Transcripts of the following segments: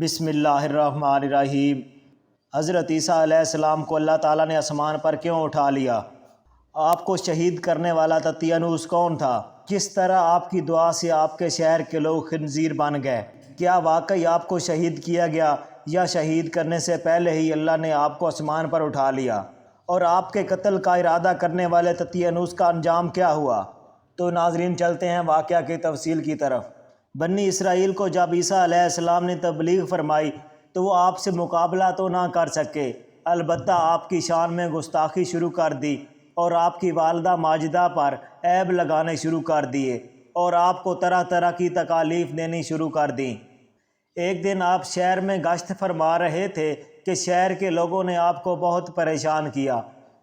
بسم اللہ الرحمن الرحیم۔ حضرت عیسیٰ علیہ السلام کو اللہ تعالیٰ نے آسمان پر کیوں اٹھا لیا؟ آپ کو شہید کرنے والا دقیانوس کون تھا؟ کس طرح آپ کی دعا سے آپ کے شہر کے لوگ خنزیر بن گئے؟ کیا واقعی آپ کو شہید کیا گیا یا شہید کرنے سے پہلے ہی اللہ نے آپ کو آسمان پر اٹھا لیا؟ اور آپ کے قتل کا ارادہ کرنے والے دقیانوس کا انجام کیا ہوا؟ تو ناظرین، چلتے ہیں واقعہ کی تفصیل کی طرف۔ بنی اسرائیل کو جب عیسیٰ علیہ السلام نے تبلیغ فرمائی تو وہ آپ سے مقابلہ تو نہ کر سکے، البتہ آپ کی شان میں گستاخی شروع کر دی اور آپ کی والدہ ماجدہ پر عیب لگانے شروع کر دیے اور آپ کو طرح طرح کی تکالیف دینی شروع کر دیں۔ ایک دن آپ شہر میں گشت فرما رہے تھے کہ شہر کے لوگوں نے آپ کو بہت پریشان کیا۔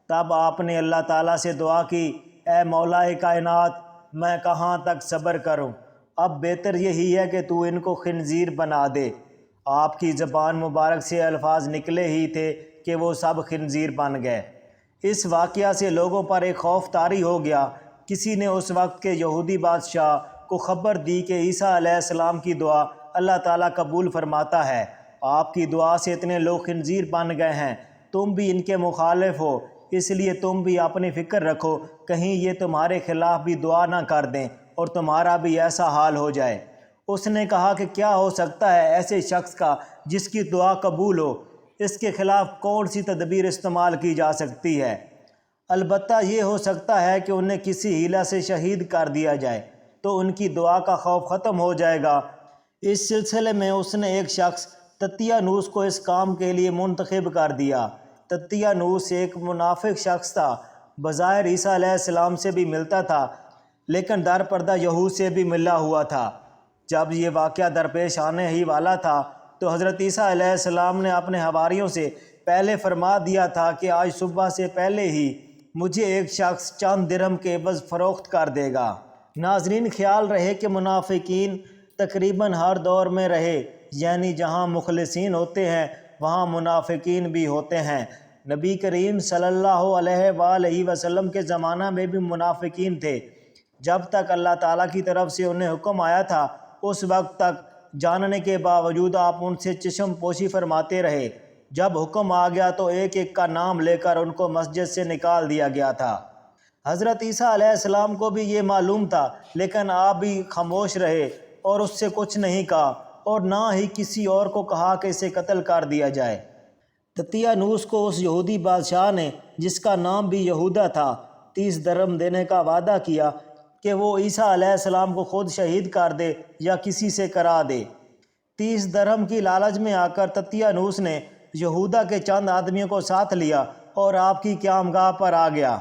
تب آپ نے اللہ تعالیٰ سے دعا کی، اے مولا کائنات، میں کہاں تک صبر کروں؟ اب بہتر یہی ہے کہ تو ان کو خنزیر بنا دے۔ آپ کی زبان مبارک سے الفاظ نکلے ہی تھے کہ وہ سب خنزیر بن گئے۔ اس واقعہ سے لوگوں پر ایک خوف طاری ہو گیا۔ کسی نے اس وقت کے یہودی بادشاہ کو خبر دی کہ عیسیٰ علیہ السلام کی دعا اللہ تعالیٰ قبول فرماتا ہے۔ آپ کی دعا سے اتنے لوگ خنزیر بن گئے ہیں، تم بھی ان کے مخالف ہو، اس لیے تم بھی اپنی فکر رکھو، کہیں یہ تمہارے خلاف بھی دعا نہ کر دیں اور تمہارا بھی ایسا حال ہو جائے۔ اس نے کہا کہ کیا ہو سکتا ہے ایسے شخص کا جس کی دعا قبول ہو؟ اس کے خلاف کون سی تدبیر استعمال کی جا سکتی ہے؟ البتہ یہ ہو سکتا ہے کہ انہیں کسی ہیلہ سے شہید کر دیا جائے تو ان کی دعا کا خوف ختم ہو جائے گا۔ اس سلسلے میں اس نے ایک شخص دقیانوس کو اس کام کے لیے منتخب کر دیا۔ دقیانوس ایک منافق شخص تھا، بظاہر عیسیٰ علیہ السلام سے بھی ملتا تھا لیکن در پردہ یہود سے بھی ملا ہوا تھا۔ جب یہ واقعہ درپیش آنے ہی والا تھا تو حضرت عیسیٰ علیہ السلام نے اپنے حواریوں سے پہلے فرما دیا تھا کہ آج صبح سے پہلے ہی مجھے ایک شخص چند درہم کے عوض فروخت کر دے گا۔ ناظرین، خیال رہے کہ منافقین تقریباً ہر دور میں رہے، یعنی جہاں مخلصین ہوتے ہیں وہاں منافقین بھی ہوتے ہیں۔ نبی کریم صلی اللہ علیہ وآلہ وسلم کے زمانہ میں بھی منافقین تھے۔ جب تک اللہ تعالیٰ کی طرف سے انہیں حکم آیا تھا اس وقت تک جاننے کے باوجود آپ ان سے چشم پوشی فرماتے رہے۔ جب حکم آ گیا تو ایک ایک کا نام لے کر ان کو مسجد سے نکال دیا گیا تھا۔ حضرت عیسیٰ علیہ السلام کو بھی یہ معلوم تھا، لیکن آپ بھی خاموش رہے اور اس سے کچھ نہیں کہا اور نہ ہی کسی اور کو کہا کہ اسے قتل کر دیا جائے۔ دقیانوس کو اس یہودی بادشاہ نے، جس کا نام بھی یہودا تھا، 30 درہم دینے کا وعدہ کیا کہ وہ عیسیٰ علیہ السلام کو خود شہید کر دے یا کسی سے کرا دے۔ 30 درہم کی لالچ میں آ کر دقیانوس نے یہودا کے چند آدمیوں کو ساتھ لیا اور آپ کی قیامگاہ پر آ گیا۔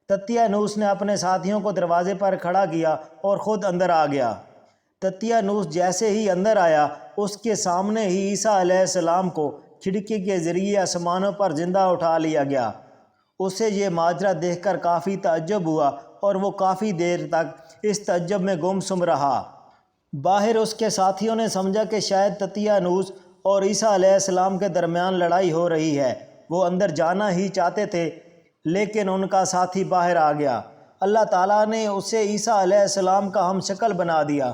دقیانوس نے اپنے ساتھیوں کو دروازے پر کھڑا کیا اور خود اندر آ گیا۔ دقیانوس جیسے ہی اندر آیا، اس کے سامنے ہی عیسیٰ علیہ السلام کو کھڑکی کے ذریعے آسمانوں پر زندہ اٹھا لیا گیا۔ اسے یہ ماجرا دیکھ کر کافی تعجب ہوا اور وہ کافی دیر تک اس تعجب میں گم سم رہا۔ باہر اس کے ساتھیوں نے سمجھا کہ شاید دقیانوس اور عیسیٰ علیہ السلام کے درمیان لڑائی ہو رہی ہے۔ وہ اندر جانا ہی چاہتے تھے لیکن ان کا ساتھی باہر آ گیا۔ اللہ تعالیٰ نے اسے عیسیٰ علیہ السلام کا ہم شکل بنا دیا۔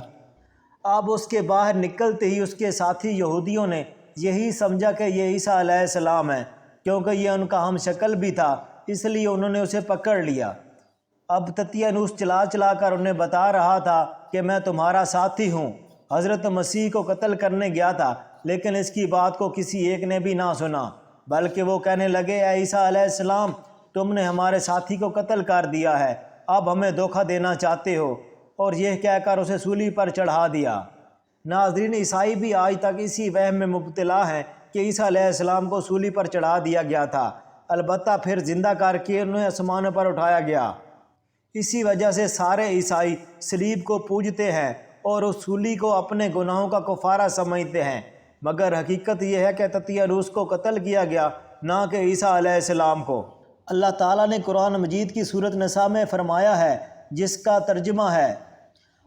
اب اس کے باہر نکلتے ہی اس کے ساتھی یہودیوں نے یہی سمجھا کہ یہ عیسیٰ علیہ السلام ہے، کیونکہ یہ ان کا ہم شکل بھی تھا، اس لیے انہوں نے اسے پکڑ لیا۔ اب دقیانوس چلا چلا کر انہیں بتا رہا تھا کہ میں تمہارا ساتھی ہوں، حضرت مسیح کو قتل کرنے گیا تھا، لیکن اس کی بات کو کسی ایک نے بھی نہ سنا، بلکہ وہ کہنے لگے، اے عیسیٰ علیہ السلام، تم نے ہمارے ساتھی کو قتل کر دیا ہے، اب ہمیں دھوکہ دینا چاہتے ہو، اور یہ کہہ کر اسے سولی پر چڑھا دیا۔ ناظرین، عیسائی بھی آج تک اسی وہم میں مبتلا ہیں کہ عیسیٰ علیہ السلام کو سولی پر چڑھا دیا گیا تھا، البتہ پھر زندہ کر کے انہیں آسمانوں پر اٹھایا گیا۔ اسی وجہ سے سارے عیسائی صلیب کو پوجتے ہیں اور اس سولی کو اپنے گناہوں کا کفارہ سمجھتے ہیں، مگر حقیقت یہ ہے کہ دقیانوس کو قتل کیا گیا، نہ کہ عیسیٰ علیہ السلام کو۔ اللہ تعالیٰ نے قرآن مجید کی سورۃ نساء میں فرمایا ہے، جس کا ترجمہ ہے،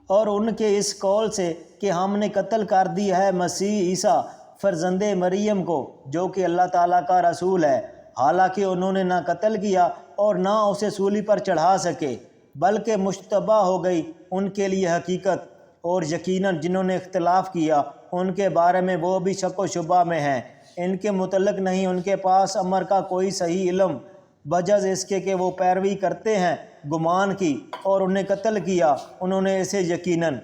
اور ان کے اس قول سے کہ ہم نے قتل کر دی ہے مسیح عیسیٰ فرزند مریم کو، جو کہ اللہ تعالیٰ کا رسول ہے، حالانکہ انہوں نے نہ قتل کیا اور نہ اسے سولی پر چڑھا سکے، بلکہ مشتبہ ہو گئی ان کے لیے حقیقت، اور یقیناً جنہوں نے اختلاف کیا ان کے بارے میں وہ بھی شک و شبہ میں ہیں۔ ان کے متعلق نہیں ان کے پاس امر کا کوئی صحیح علم، بجز اس کے کہ وہ پیروی کرتے ہیں گمان کی اور انہیں قتل کیا، انہوں نے اسے یقیناً